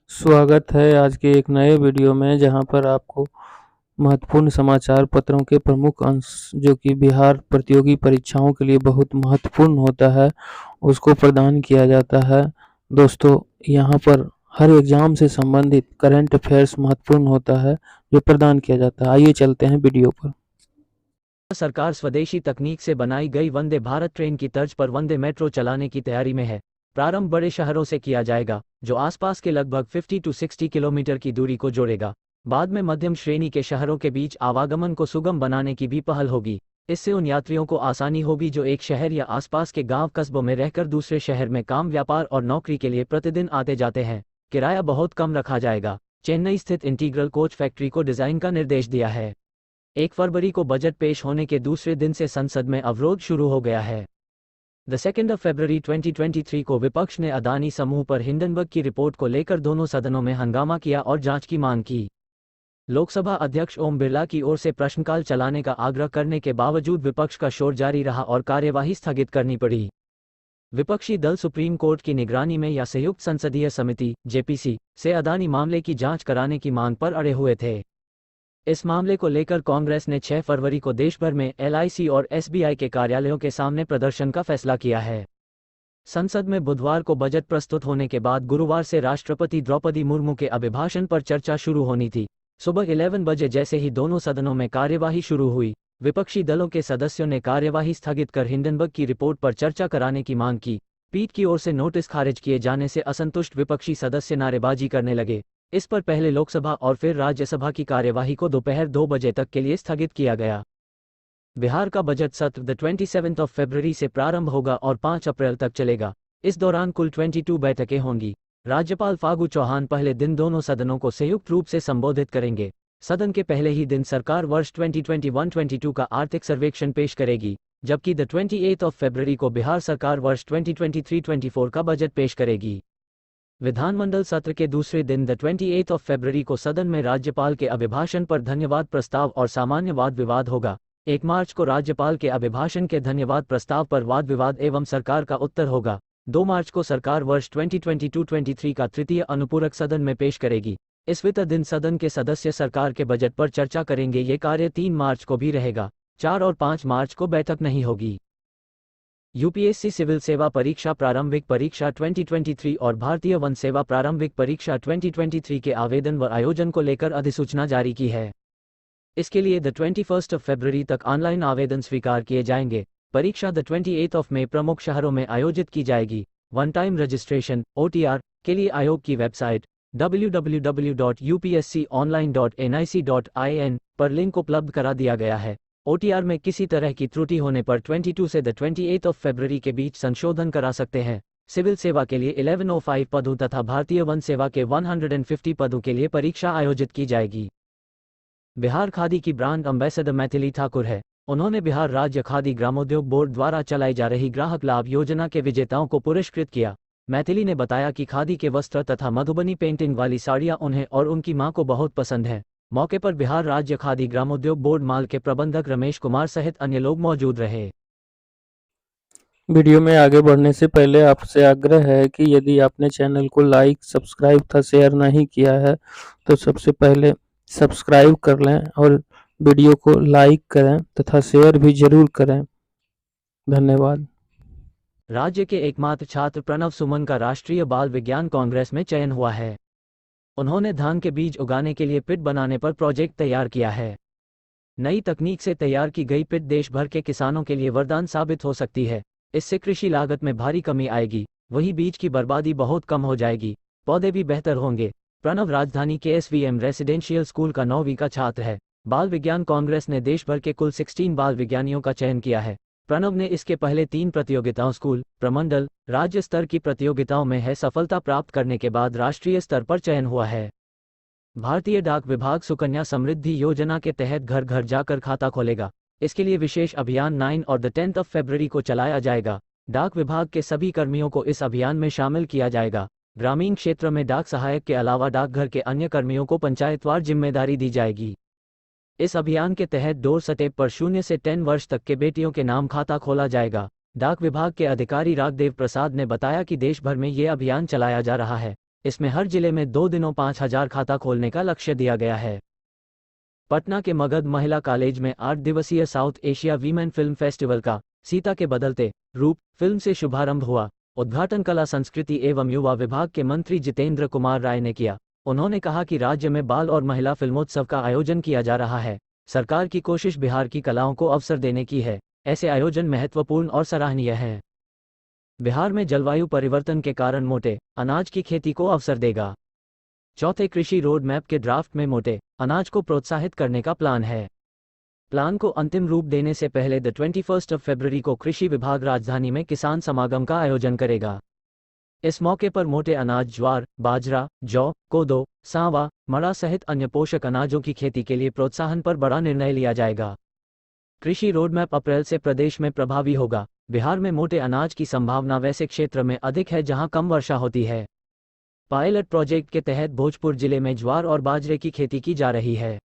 स्वागत है आज के एक नए वीडियो में, जहां पर आपको महत्वपूर्ण समाचार पत्रों के प्रमुख अंश जो कि बिहार प्रतियोगी परीक्षाओं के लिए बहुत महत्वपूर्ण होता है, उसको प्रदान किया जाता है। दोस्तों, यहाँ पर हर एग्जाम से संबंधित करंट अफेयर्स महत्वपूर्ण होता है जो प्रदान किया जाता है। आइए चलते हैं वीडियो पर। सरकार स्वदेशी तकनीक से बनाई गई वंदे भारत ट्रेन की तर्ज पर वंदे मेट्रो चलाने की तैयारी में है। प्रारंभ बड़े शहरों से किया जाएगा, जो आसपास के लगभग 50 to 60 किलोमीटर की दूरी को जोड़ेगा। बाद में मध्यम श्रेणी के शहरों के बीच आवागमन को सुगम बनाने की भी पहल होगी। इससे उन यात्रियों को आसानी होगी जो एक शहर या आसपास के गांव कस्बों में रहकर दूसरे शहर में काम, व्यापार और नौकरी के लिए प्रतिदिन आते जाते हैं। किराया बहुत कम रखा जाएगा। चेन्नई स्थित इंटीग्रल कोच फैक्ट्री को डिजाइन का निर्देश दिया है। 1 फरवरी को बजट पेश होने के दूसरे दिन से संसद में अवरोध शुरू हो गया है। द 2 फरवरी 2023 को विपक्ष ने अदानी समूह पर हिंडनबर्ग की रिपोर्ट को लेकर दोनों सदनों में हंगामा किया और जांच की मांग की। लोकसभा अध्यक्ष ओम बिरला की ओर से प्रश्नकाल चलाने का आग्रह करने के बावजूद विपक्ष का शोर जारी रहा और कार्यवाही स्थगित करनी पड़ी। विपक्षी दल सुप्रीम कोर्ट की निगरानी में या संयुक्त संसदीय समिति जेपीसी से अदानी मामले की जांच कराने की मांग पर अड़े हुए थे। इस मामले को लेकर कांग्रेस ने 6 फरवरी को देश भर में एलआईसी और एसबीआई के कार्यालयों के सामने प्रदर्शन का फैसला किया है। संसद में बुधवार को बजट प्रस्तुत होने के बाद गुरुवार से राष्ट्रपति द्रौपदी मुर्मू के अभिभाषण पर चर्चा शुरू होनी थी। सुबह 11 बजे जैसे ही दोनों सदनों में कार्यवाही शुरू हुई, विपक्षी दलों के सदस्यों ने कार्यवाही स्थगित कर हिंडनबर्ग की रिपोर्ट पर चर्चा कराने की मांग की। पीठ की ओर से नोटिस खारिज किए जाने से असंतुष्ट विपक्षी सदस्य नारेबाजी करने लगे। इस पर पहले लोकसभा और फिर राज्यसभा की कार्यवाही को दोपहर 2 बजे तक के लिए स्थगित किया गया। बिहार का बजट सत्र द 27 फरवरी से प्रारंभ होगा और 5 अप्रैल तक चलेगा। इस दौरान कुल 22 बैठकें होंगी। राज्यपाल फागू चौहान पहले दिन दोनों सदनों को संयुक्त रूप से संबोधित करेंगे। सदन के पहले ही दिन सरकार वर्ष 2021-22 का आर्थिक सर्वेक्षण पेश करेगी, जबकि द 28 फरवरी को बिहार सरकार वर्ष 2023-24 का बजट पेश करेगी। विधानमंडल सत्र के दूसरे दिन द 28 फरवरी को सदन में राज्यपाल के अभिभाषण पर धन्यवाद प्रस्ताव और सामान्य वाद विवाद होगा। 1 मार्च को राज्यपाल के अभिभाषण के धन्यवाद प्रस्ताव पर वाद विवाद एवं सरकार का उत्तर होगा। 2 मार्च को सरकार वर्ष 2022-23 का तृतीय अनुपूरक सदन में पेश करेगी। इस वित्त दिन सदन के सदस्य सरकार के बजट पर चर्चा करेंगे। ये कार्य 3 मार्च को भी रहेगा। 4 और 5 मार्च को बैठक नहीं होगी। यूपीएससी सिविल सेवा परीक्षा प्रारंभिक परीक्षा 2023 और भारतीय वन सेवा प्रारंभिक परीक्षा 2023 के आवेदन व आयोजन को लेकर अधिसूचना जारी की है। इसके लिए द 21 फरवरी तक ऑनलाइन आवेदन स्वीकार किए जाएंगे। परीक्षा द 28 मई प्रमुख शहरों में आयोजित की जाएगी। वन टाइम रजिस्ट्रेशन OTR के लिए आयोग की वेबसाइट www.upsconline.nic.in पर लिंक उपलब्ध करा दिया गया है। OTR में किसी तरह की त्रुटि होने पर 22 से द 28 फरवरी के बीच संशोधन करा सकते हैं। सिविल सेवा के लिए 1105 पदों तथा भारतीय वन सेवा के 150 पदों के लिए परीक्षा आयोजित की जाएगी। बिहार खादी की ब्रांड एम्बेसडर मैथिली ठाकुर है। उन्होंने बिहार राज्य खादी ग्रामोद्योग बोर्ड द्वारा चलाई जा रही ग्राहक लाभ योजना के विजेताओं को पुरस्कृत किया। मैथिली ने बताया कि खादी के वस्त्र तथा मधुबनी पेंटिंग वाली साड़ियां उन्हें और उनकी मां को बहुत पसंद है। मौके पर बिहार राज्य खादी ग्रामोद्योग बोर्ड माल के प्रबंधक रमेश कुमार सहित अन्य लोग मौजूद रहे। वीडियो में आगे बढ़ने से पहले आपसे आग्रह है कि यदि आपने चैनल को लाइक, सब्सक्राइब तथा शेयर नहीं किया है तो सबसे पहले सब्सक्राइब कर लें और वीडियो को लाइक करें तथा शेयर भी जरूर करें। धन्यवाद। राज्य के एकमात्र छात्र प्रणव सुमन का राष्ट्रीय बाल विज्ञान कांग्रेस में चयन हुआ है। उन्होंने धान के बीज उगाने के लिए पिट बनाने पर प्रोजेक्ट तैयार किया है। नई तकनीक से तैयार की गई पिट देश भर के किसानों के लिए वरदान साबित हो सकती है। इससे कृषि लागत में भारी कमी आएगी, वहीं बीज की बर्बादी बहुत कम हो जाएगी, पौधे भी बेहतर होंगे। प्रणव राजधानी के SVM रेसिडेंशियल स्कूल का 9वीं का छात्र है। बाल विज्ञान कांग्रेस ने देश भर के कुल 16 बाल विज्ञानियों का चयन किया है। प्रणव ने इसके पहले 3 प्रतियोगिताओं स्कूल, प्रमंडल, राज्य स्तर की प्रतियोगिताओं में है सफलता प्राप्त करने के बाद राष्ट्रीय स्तर पर चयन हुआ है। भारतीय डाक विभाग सुकन्या समृद्धि योजना के तहत घर घर जाकर खाता खोलेगा। इसके लिए विशेष अभियान 9 और द 10 फरवरी को चलाया जाएगा। डाक विभाग के सभी कर्मियों को इस अभियान में शामिल किया जाएगा। ग्रामीण क्षेत्र में डाक सहायक के अलावा डाकघर के अन्य कर्मियों को पंचायतवार जिम्मेदारी दी जाएगी। इस अभियान के तहत डोर स्टेप पर 0 से 10 वर्ष तक के बेटियों के नाम खाता खोला जाएगा। डाक विभाग के अधिकारी राघदेव प्रसाद ने बताया कि देश भर में ये अभियान चलाया जा रहा है। इसमें हर जिले में 2 दिनों 5,000 खाता खोलने का लक्ष्य दिया गया है। पटना के मगध महिला कॉलेज में 8 दिवसीय south Asia women film festival का सीता के बदलते रूप फिल्म से शुभारंभ हुआ। उद्घाटन कला संस्कृति एवं युवा विभाग के मंत्री जितेंद्र कुमार राय ने किया। उन्होंने कहा कि राज्य में बाल और महिला फिल्मोत्सव का आयोजन किया जा रहा है। सरकार की कोशिश बिहार की कलाओं को अवसर देने की है। ऐसे आयोजन महत्वपूर्ण और सराहनीय है। बिहार में जलवायु परिवर्तन के कारण मोटे अनाज की खेती को अवसर देगा। चौथे कृषि रोड मैप के ड्राफ्ट में मोटे अनाज को प्रोत्साहित करने का प्लान है। प्लान को अंतिम रूप देने से पहले 21 फरवरी को कृषि विभाग राजधानी में किसान समागम का आयोजन करेगा। इस मौके पर मोटे अनाज ज्वार, बाजरा, जौ, कोदो, सांवा, मड़ा सहित अन्य पोषक अनाजों की खेती के लिए प्रोत्साहन पर बड़ा निर्णय लिया जाएगा। कृषि रोडमैप अप्रैल से प्रदेश में प्रभावी होगा। बिहार में मोटे अनाज की संभावना वैसे क्षेत्र में अधिक है जहां कम वर्षा होती है। पायलट प्रोजेक्ट के तहत भोजपुर जिले में ज्वार और बाजरे की खेती की जा रही है।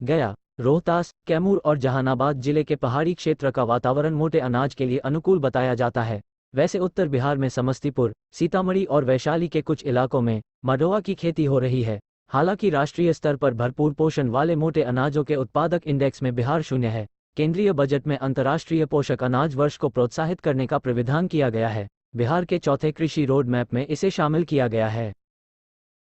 गया, रोहतास, कैमूर और जहानाबाद जिले के पहाड़ी क्षेत्र का वातावरण मोटे अनाज के लिए अनुकूल बताया जाता है। वैसे उत्तर बिहार में समस्तीपुर, सीतामढ़ी और वैशाली के कुछ इलाकों में मडुआ की खेती हो रही है। हालांकि राष्ट्रीय स्तर पर भरपूर पोषण वाले मोटे अनाजों के उत्पादक इंडेक्स में बिहार शून्य है। केंद्रीय बजट में अंतर्राष्ट्रीय पोषक अनाज वर्ष को प्रोत्साहित करने का प्राविधान किया गया है। बिहार के चौथे कृषि रोड मैप में इसे शामिल किया गया है।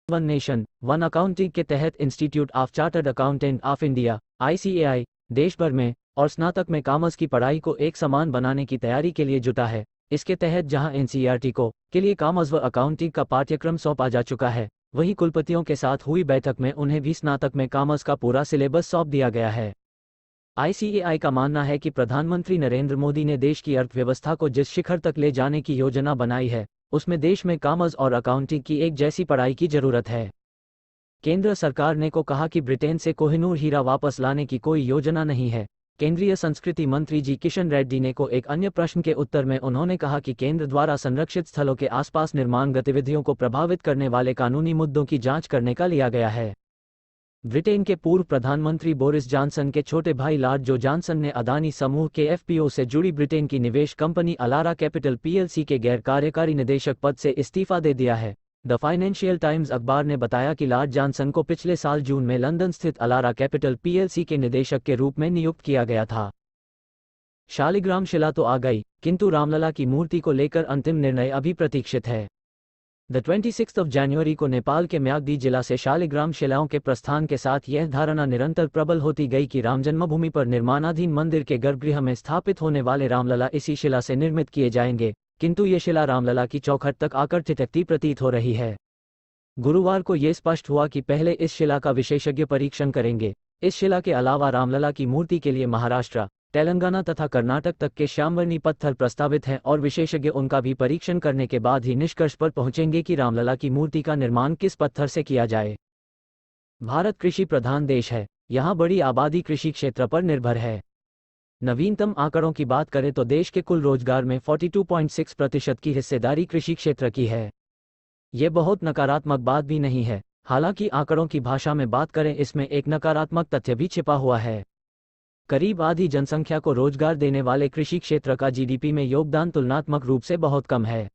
वन नेशन, वन अकाउंटिंग के तहत institute of chartered accountant of India (ICAI) देश भर में और स्नातक में कॉमर्स की पढ़ाई को एक समान बनाने की तैयारी के लिए जुटा है। इसके तहत जहां NCERT के लिए कॉमर्स व अकाउंटिंग का पाठ्यक्रम सौंपा जा चुका है, वहीं कुलपतियों के साथ हुई बैठक में उन्हें भी स्नातक में कॉमर्स का पूरा सिलेबस सौंप दिया गया है। ICAI का मानना है कि प्रधानमंत्री नरेंद्र मोदी ने देश की अर्थव्यवस्था को जिस शिखर तक ले जाने की योजना बनाई है, उसमें देश में कॉमर्स और अकाउंटिंग की एक जैसी पढ़ाई की जरूरत है। केंद्र सरकार ने कहा कि ब्रिटेन से कोहिनूर हीरा वापस लाने की कोई योजना नहीं है। केंद्रीय संस्कृति मंत्री जी किशन रेड्डी ने एक अन्य प्रश्न के उत्तर में उन्होंने कहा कि केंद्र द्वारा संरक्षित स्थलों के आसपास निर्माण गतिविधियों को प्रभावित करने वाले कानूनी मुद्दों की जांच करने का लिया गया है। ब्रिटेन के पूर्व प्रधानमंत्री बोरिस जॉनसन के छोटे भाई लॉर्ड जो जॉनसन ने अदानी समूह के FPO से जुड़ी ब्रिटेन की निवेश कंपनी अलारा कैपिटल PLC के गैर कार्यकारी निदेशक पद से इस्तीफा दे दिया है। द फाइनेंशियल टाइम्स अखबार ने बताया कि लॉर्ड जॉनसन को पिछले साल जून में लंदन स्थित अलारा कैपिटल PLC के निदेशक के रूप में नियुक्त किया गया था। शालिग्राम शिला तो आ गई, किंतु रामलला की मूर्ति को लेकर अंतिम निर्णय अभी प्रतीक्षित है। 26 जनवरी को नेपाल के म्याग्दी जिला से शालिग्राम शिलाओं के प्रस्थान के साथ यह धारणा निरंतर प्रबल होती गई कि राम जन्मभूमि पर निर्माणाधीन मंदिर के गर्भगृह में स्थापित होने वाले रामलला इसी शिला से निर्मित किए जाएंगे, किंतु ये शिला रामलला की चौखट तक आकर ठिठकती प्रतीत हो रही है। गुरुवार को ये स्पष्ट हुआ कि पहले इस शिला का विशेषज्ञ परीक्षण करेंगे। इस शिला के अलावा रामलला की मूर्ति के लिए महाराष्ट्र, तेलंगाना तथा कर्नाटक तक के श्यामवर्णी पत्थर प्रस्तावित हैं और विशेषज्ञ उनका भी परीक्षण करने के बाद ही निष्कर्ष पर पहुंचेंगे कि रामलला की मूर्ति का निर्माण किस पत्थर से किया जाए। भारत कृषि प्रधान देश है। यहाँ बड़ी आबादी कृषि क्षेत्र पर निर्भर है। नवीनतम आंकड़ों की बात करें तो देश के कुल रोजगार में 42.6% की हिस्सेदारी कृषि क्षेत्र की है। ये बहुत नकारात्मक बात भी नहीं है। हालांकि आंकड़ों की भाषा में बात करें, इसमें एक नकारात्मक तथ्य भी छिपा हुआ है। करीब आधी जनसंख्या को रोजगार देने वाले कृषि क्षेत्र का GDP में योगदान तुलनात्मक रूप से बहुत कम है।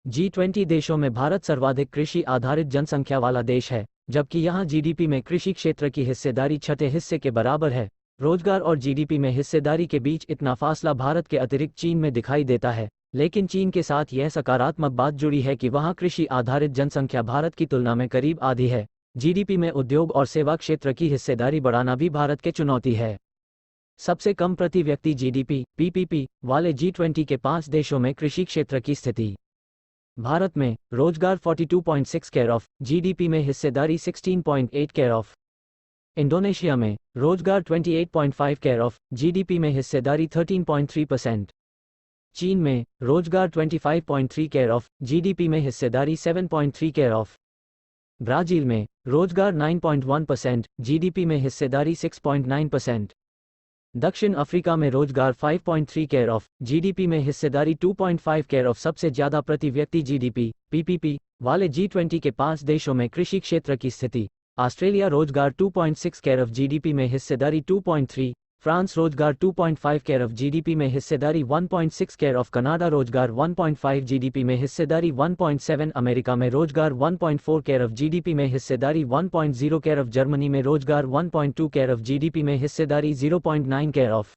G20 देशों में भारत सर्वाधिक कृषि आधारित जनसंख्या वाला देश है, जबकि यहाँ GDP में कृषि क्षेत्र की हिस्सेदारी छठे हिस्से के बराबर है। रोजगार और GDP में हिस्सेदारी के बीच इतना फासला भारत के अतिरिक्त चीन में दिखाई देता है, लेकिन चीन के साथ यह सकारात्मक बात जुड़ी है कि वहाँ कृषि आधारित जनसंख्या भारत की तुलना में करीब आधी है। GDP में उद्योग और सेवा क्षेत्र की हिस्सेदारी बढ़ाना भी भारत के चुनौती है। सबसे कम प्रति व्यक्ति GDP PPP वाले G20 के 5 देशों में कृषि क्षेत्र की स्थिति। भारत में रोजगार 42.6 केयर ऑफ, GDP में हिस्सेदारी 16.8 केयर ऑफ। इंडोनेशिया में रोजगार 28.5 केयर ऑफ, GDP में हिस्सेदारी 13.3%। चीन में रोजगार 25.3 केयर ऑफ, GDP में हिस्सेदारी 7.3 केयर ऑफ। ब्राजील में रोजगार 9.1%, GDP में हिस्सेदारी 6.9%। दक्षिण अफ्रीका में रोजगार 5.3 केयर ऑफ, GDP में हिस्सेदारी 2.5 केयर ऑफ। सबसे ज्यादा प्रति व्यक्ति GDP PPP वाले G20 के 5 देशों में कृषि क्षेत्र की स्थिति। ऑस्ट्रेलिया रोजगार 2.6 केयर ऑफ, GDP में हिस्सेदारी 2.3, फ्रांस रोजगार 2.5 केयर ऑफ जीडीपी में हिस्सेदारी 1.6 केयर ऑफ कनाडा रोजगार 1.5 जीडीपी में हिस्सेदारी 1.7 अमेरिका में रोजगार 1.4 केयर ऑफ जीडीपी में हिस्सेदारी 1.0 केयर ऑफ जर्मनी में रोजगार 1.2 केयर ऑफ जीडीपी में हिस्सेदारी 0.9 केयर ऑफ।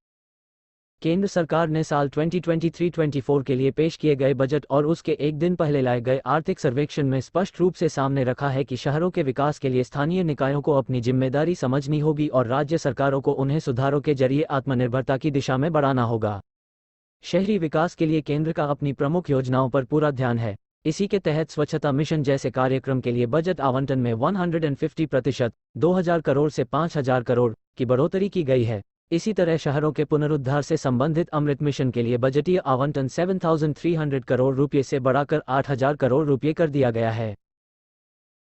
केंद्र सरकार ने साल 2023-24 के लिए पेश किए गए बजट और उसके एक दिन पहले लाए गए आर्थिक सर्वेक्षण में स्पष्ट रूप से सामने रखा है कि शहरों के विकास के लिए स्थानीय निकायों को अपनी जिम्मेदारी समझनी होगी और राज्य सरकारों को उन्हें सुधारों के जरिए आत्मनिर्भरता की दिशा में बढ़ाना होगा। शहरी विकास के लिए केंद्र का अपनी प्रमुख योजनाओं पर पूरा ध्यान है। इसी के तहत स्वच्छता मिशन जैसे कार्यक्रम के लिए बजट आवंटन में 150% 2000 करोड़ से 5000 करोड़ की बढ़ोतरी की गई है। इसी तरह शहरों के पुनरुद्धार से संबंधित अमृत मिशन के लिए बजटीय आवंटन 7300 करोड़ रुपये से बढ़ाकर 8000 करोड़ रुपये कर दिया गया है।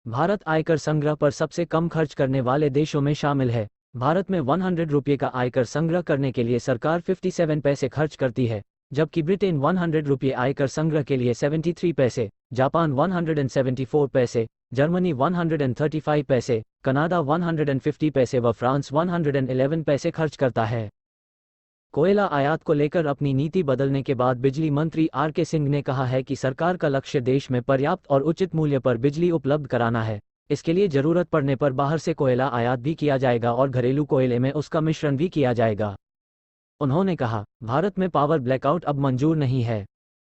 भारत आयकर संग्रह पर सबसे कम खर्च करने वाले देशों में शामिल है। भारत में 100 रुपये का आयकर संग्रह करने के लिए सरकार 57 पैसे खर्च करती है, जबकि ब्रिटेन 100 रुपये आयकर संग्रह के लिए 73 पैसे, जापान 174 पैसे, जर्मनी 135 पैसे, कनाडा 150 पैसे व फ्रांस 111 पैसे खर्च करता है। कोयला आयात को लेकर अपनी नीति बदलने के बाद बिजली मंत्री आर.के. सिंह ने कहा है कि सरकार का लक्ष्य देश में पर्याप्त और उचित मूल्य पर बिजली उपलब्ध कराना है। इसके लिए जरूरत पड़ने पर बाहर से कोयला आयात भी किया जाएगा और घरेलू कोयले में उसका मिश्रण भी किया जाएगा। उन्होंने कहा, भारत में पावर ब्लैकआउट अब मंजूर नहीं है।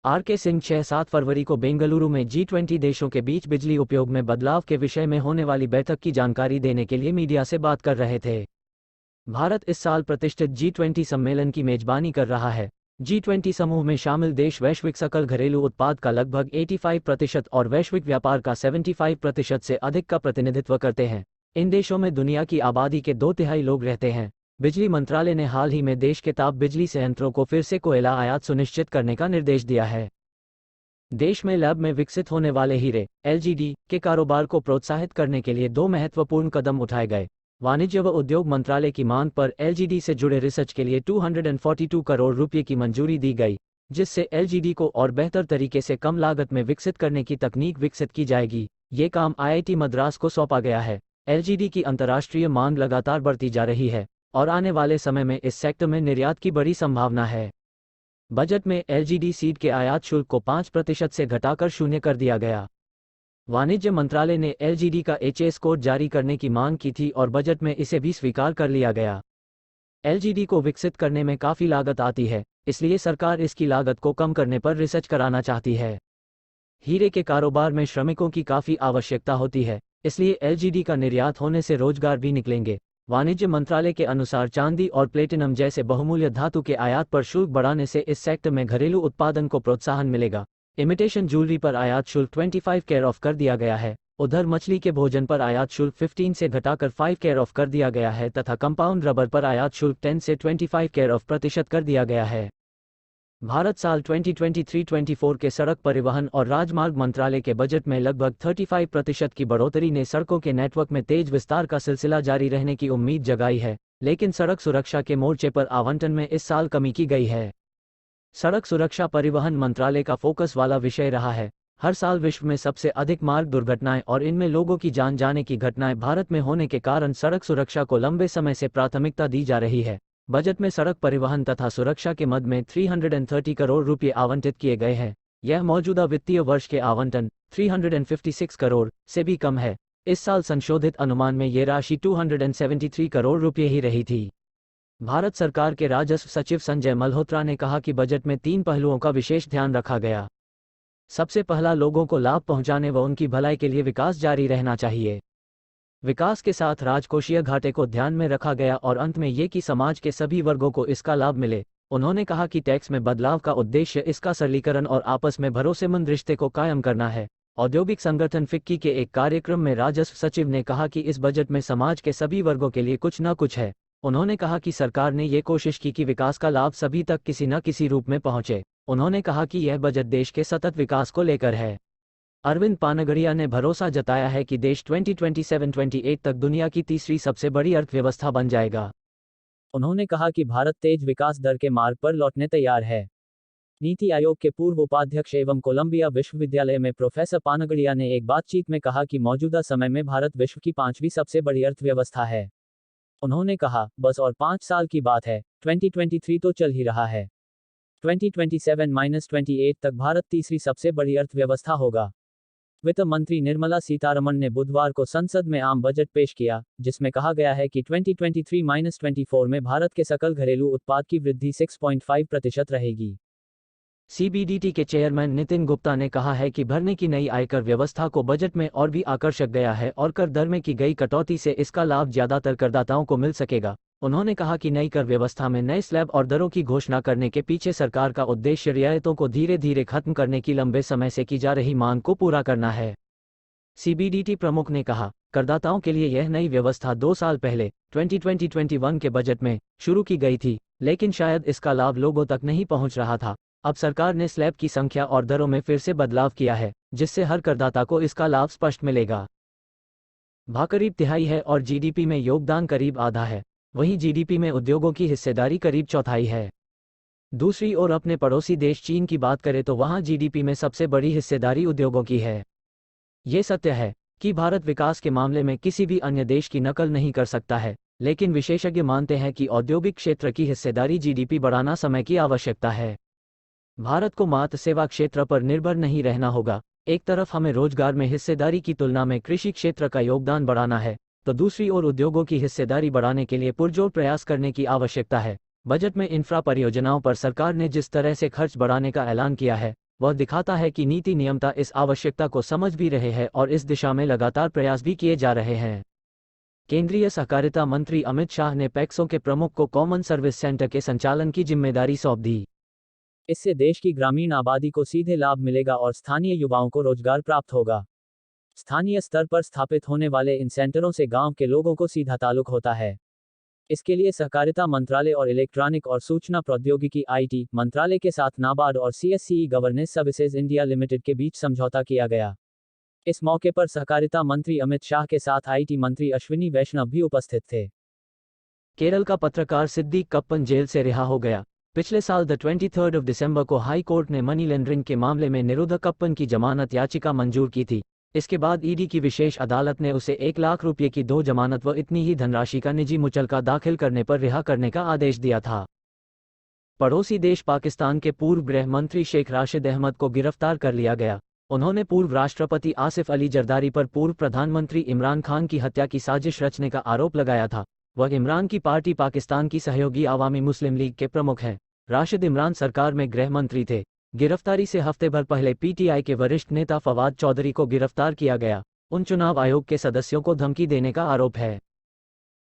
आर.के. सिंह 6-7 फरवरी को बेंगलुरु में G20 देशों के बीच बिजली उपयोग में बदलाव के विषय में होने वाली बैठक की जानकारी देने के लिए मीडिया से बात कर रहे थे। भारत इस साल प्रतिष्ठित G20 सम्मेलन की मेजबानी कर रहा है। G20 समूह में शामिल देश वैश्विक सकल घरेलू उत्पाद का लगभग 85% और वैश्विक व्यापार का 75% से अधिक का प्रतिनिधित्व करते हैं। इन देशों में दुनिया की आबादी के 2/3 लोग रहते हैं। बिजली मंत्रालय ने हाल ही में देश के ताप बिजली संयंत्रों को फिर से कोयला आयात सुनिश्चित करने का निर्देश दिया है। देश में लैब में विकसित होने वाले हीरे (LGD) के कारोबार को प्रोत्साहित करने के लिए 2 महत्वपूर्ण कदम उठाए गए। वाणिज्य व उद्योग मंत्रालय की मांग पर LGD से जुड़े रिसर्च के लिए 242 करोड़ रुपये की मंजूरी दी गई, जिससे LGD को और बेहतर तरीके से कम लागत में विकसित करने की तकनीक विकसित की जाएगी। ये काम IIT मद्रास को सौंपा गया है। LGD की अंतर्राष्ट्रीय मांग लगातार बढ़ती जा रही है और आने वाले समय में इस सेक्टर में निर्यात की बड़ी संभावना है। बजट में LGD सीड के आयात शुल्क को 5% से घटाकर 0 कर दिया गया। वाणिज्य मंत्रालय ने LGD का HS कोड जारी करने की मांग की थी और बजट में इसे भी स्वीकार कर लिया गया। LGD को विकसित करने में काफ़ी लागत आती है, इसलिए सरकार इसकी लागत को कम करने पर रिसर्च कराना चाहती है। हीरे के कारोबार में श्रमिकों की काफ़ी आवश्यकता होती है, इसलिए LGD का निर्यात होने से रोजगार भी निकलेंगे। वाणिज्य मंत्रालय के अनुसार चांदी और प्लेटिनम जैसे बहुमूल्य धातु के आयात पर शुल्क बढ़ाने से इस सेक्टर में घरेलू उत्पादन को प्रोत्साहन मिलेगा। इमिटेशन ज्वेलरी पर आयात शुल्क 25 केयर ऑफ कर दिया गया है। उधर मछली के भोजन पर आयात शुल्क 15 से घटाकर 5 केयर ऑफ कर दिया गया है तथा कंपाउंड रबर पर आयात शुल्क 10 से 25 केयर ऑफ प्रतिशत कर दिया गया है। भारत साल 2023-24 के सड़क परिवहन और राजमार्ग मंत्रालय के बजट में लगभग 35% की बढ़ोतरी ने सड़कों के नेटवर्क में तेज विस्तार का सिलसिला जारी रहने की उम्मीद जगाई है, लेकिन सड़क सुरक्षा के मोर्चे पर आवंटन में इस साल कमी की गई है। सड़क सुरक्षा परिवहन मंत्रालय का फोकस वाला विषय रहा है। हर साल विश्व में सबसे अधिक मार्ग दुर्घटनाएं और इनमें लोगों की जान जाने की घटनाएं भारत में होने के कारण सड़क सुरक्षा को लंबे समय से प्राथमिकता दी जा रही है। बजट में सड़क परिवहन तथा सुरक्षा के मद में 330 करोड़ रुपये आवंटित किए गए हैं। यह मौजूदा वित्तीय वर्ष के आवंटन 356 करोड़ से भी कम है। इस साल संशोधित अनुमान में ये राशि 273 करोड़ रुपये ही रही थी। भारत सरकार के राजस्व सचिव संजय मल्होत्रा ने कहा कि बजट में 3 पहलुओं का विशेष ध्यान रखा गया। सबसे पहला, लोगों को लाभ पहुंचाने व उनकी भलाई के लिए विकास जारी रहना चाहिए। विकास के साथ राजकोषीय घाटे को ध्यान में रखा गया और अंत में ये कि समाज के सभी वर्गों को इसका लाभ मिले। उन्होंने कहा कि टैक्स में बदलाव का उद्देश्य इसका सरलीकरण और आपस में भरोसेमंद रिश्ते को कायम करना है। औद्योगिक संगठन फिक्की के एक कार्यक्रम में राजस्व सचिव ने कहा कि इस बजट में समाज के सभी वर्गों के लिए कुछ न कुछ है। उन्होंने कहा कि सरकार ने ये कोशिश की कि विकास का लाभ सभी तक किसी न किसी रूप में पहुंचे। उन्होंने कहा कि यह बजट देश के सतत विकास को लेकर है। अरविंद पानगड़िया ने भरोसा जताया है कि देश 2027-28 तक दुनिया की तीसरी सबसे बड़ी अर्थव्यवस्था बन जाएगा। उन्होंने कहा कि भारत तेज विकास दर के मार्ग पर लौटने तैयार है। नीति आयोग के पूर्व उपाध्यक्ष एवं कोलंबिया विश्वविद्यालय में प्रोफेसर पानगड़िया ने एक बातचीत में कहा कि मौजूदा समय में भारत विश्व की 5वीं सबसे बड़ी अर्थव्यवस्था है। उन्होंने कहा, बस और 5 साल की बात है, 2023 तो चल ही रहा है। 2027-28 तक भारत तीसरी सबसे बड़ी अर्थव्यवस्था होगा। वित्त मंत्री निर्मला सीतारमण ने बुधवार को संसद में आम बजट पेश किया, जिसमें कहा गया है कि 2023-24 में भारत के सकल घरेलू उत्पाद की वृद्धि 6.5% रहेगी। सीबीडीटी के चेयरमैन नितिन गुप्ता ने कहा है कि भरने की नई आयकर व्यवस्था को बजट में और भी आकर्षक गया है और कर दर में की गई कटौती से इसका लाभ ज्यादातर करदाताओं को मिल सकेगा। उन्होंने कहा कि नई कर व्यवस्था में नए स्लैब और दरों की घोषणा करने के पीछे सरकार का उद्देश्य रियायतों को धीरे धीरे खत्म करने की लंबे समय से की जा रही मांग को पूरा करना है। सीबीडीटी प्रमुख ने कहा, करदाताओं के लिए यह नई व्यवस्था 2 साल पहले 2020-21 के बजट में शुरू की गई थी, लेकिन शायद इसका लाभ लोगों तक नहीं पहुंच रहा था। अब सरकार ने स्लैब की संख्या और दरों में फिर से बदलाव किया है, जिससे हर करदाता को इसका लाभ स्पष्ट मिलेगा। भाग करीब तिहाई है और जीडीपी में योगदान करीब आधा है। वहीं जीडीपी में उद्योगों की हिस्सेदारी करीब चौथाई है। दूसरी ओर अपने पड़ोसी देश चीन की बात करें तो वहां जीडीपी में सबसे बड़ी हिस्सेदारी उद्योगों की है। ये सत्य है कि भारत विकास के मामले में किसी भी अन्य देश की नकल नहीं कर सकता है, लेकिन विशेषज्ञ मानते हैं कि औद्योगिक क्षेत्र की हिस्सेदारी जीडीपी बढ़ाना समय की आवश्यकता है। भारत को मात्र सेवा क्षेत्र पर निर्भर नहीं रहना होगा। एक तरफ हमें रोजगार में हिस्सेदारी की तुलना में कृषि क्षेत्र का योगदान बढ़ाना है, तो दूसरी ओर उद्योगों की हिस्सेदारी बढ़ाने के लिए पुरजोर प्रयास करने की आवश्यकता है। बजट में इंफ्रा परियोजनाओं पर सरकार ने जिस तरह से खर्च बढ़ाने का ऐलान किया है, वह दिखाता है कि नीति नियंता इस आवश्यकता को समझ भी रहे हैं और इस दिशा में लगातार प्रयास भी किए जा रहे हैं। केंद्रीय सहकारिता मंत्री अमित शाह ने पैक्सों के प्रमुख को कॉमन सर्विस सेंटर के संचालन की जिम्मेदारी सौंप दी। इससे देश की ग्रामीण आबादी को सीधे लाभ मिलेगा और स्थानीय युवाओं को रोजगार प्राप्त होगा। स्थानीय स्तर पर स्थापित होने वाले इन सेंटरों से गांव के लोगों को सीधा ताल्लुक होता है। इसके लिए सहकारिता मंत्रालय और इलेक्ट्रॉनिक और सूचना प्रौद्योगिकी (आईटी) मंत्रालय के साथ नाबार्ड और सीएससीई गवर्नेंस सर्विसेज इंडिया लिमिटेड के बीच समझौता किया गया। इस मौके पर सहकारिता मंत्री अमित शाह के साथ आईटी मंत्री अश्विनी वैष्णव भी उपस्थित थे। केरल का पत्रकार सिद्दीक कप्पन जेल से रिहा हो गया। पिछले साल 23 दिसंबर को हाई कोर्ट ने मनी लॉन्ड्रिंग के मामले में निरुद्ध कप्पन की जमानत याचिका मंजूर की थी। इसके बाद ईडी की विशेष अदालत ने उसे 1 लाख रुपये की 2 जमानत व इतनी ही धनराशि का निजी मुचलका दाखिल करने पर रिहा करने का आदेश दिया था। पड़ोसी देश पाकिस्तान के पूर्व गृह मंत्री शेख राशिद अहमद को गिरफ्तार कर लिया गया। उन्होंने पूर्व राष्ट्रपति आसिफ अली जरदारी पर पूर्व प्रधानमंत्री इमरान खान की हत्या की साजिश रचने का आरोप लगाया था। वह इमरान की पार्टी पाकिस्तान की सहयोगी आवामी मुस्लिम लीग के प्रमुख हैं। राशिद इमरान सरकार में गृह मंत्री थे। गिरफ्तारी से हफ्ते भर पहले पीटीआई के वरिष्ठ नेता फवाद चौधरी को गिरफ्तार किया गया। उन चुनाव आयोग के सदस्यों को धमकी देने का आरोप है।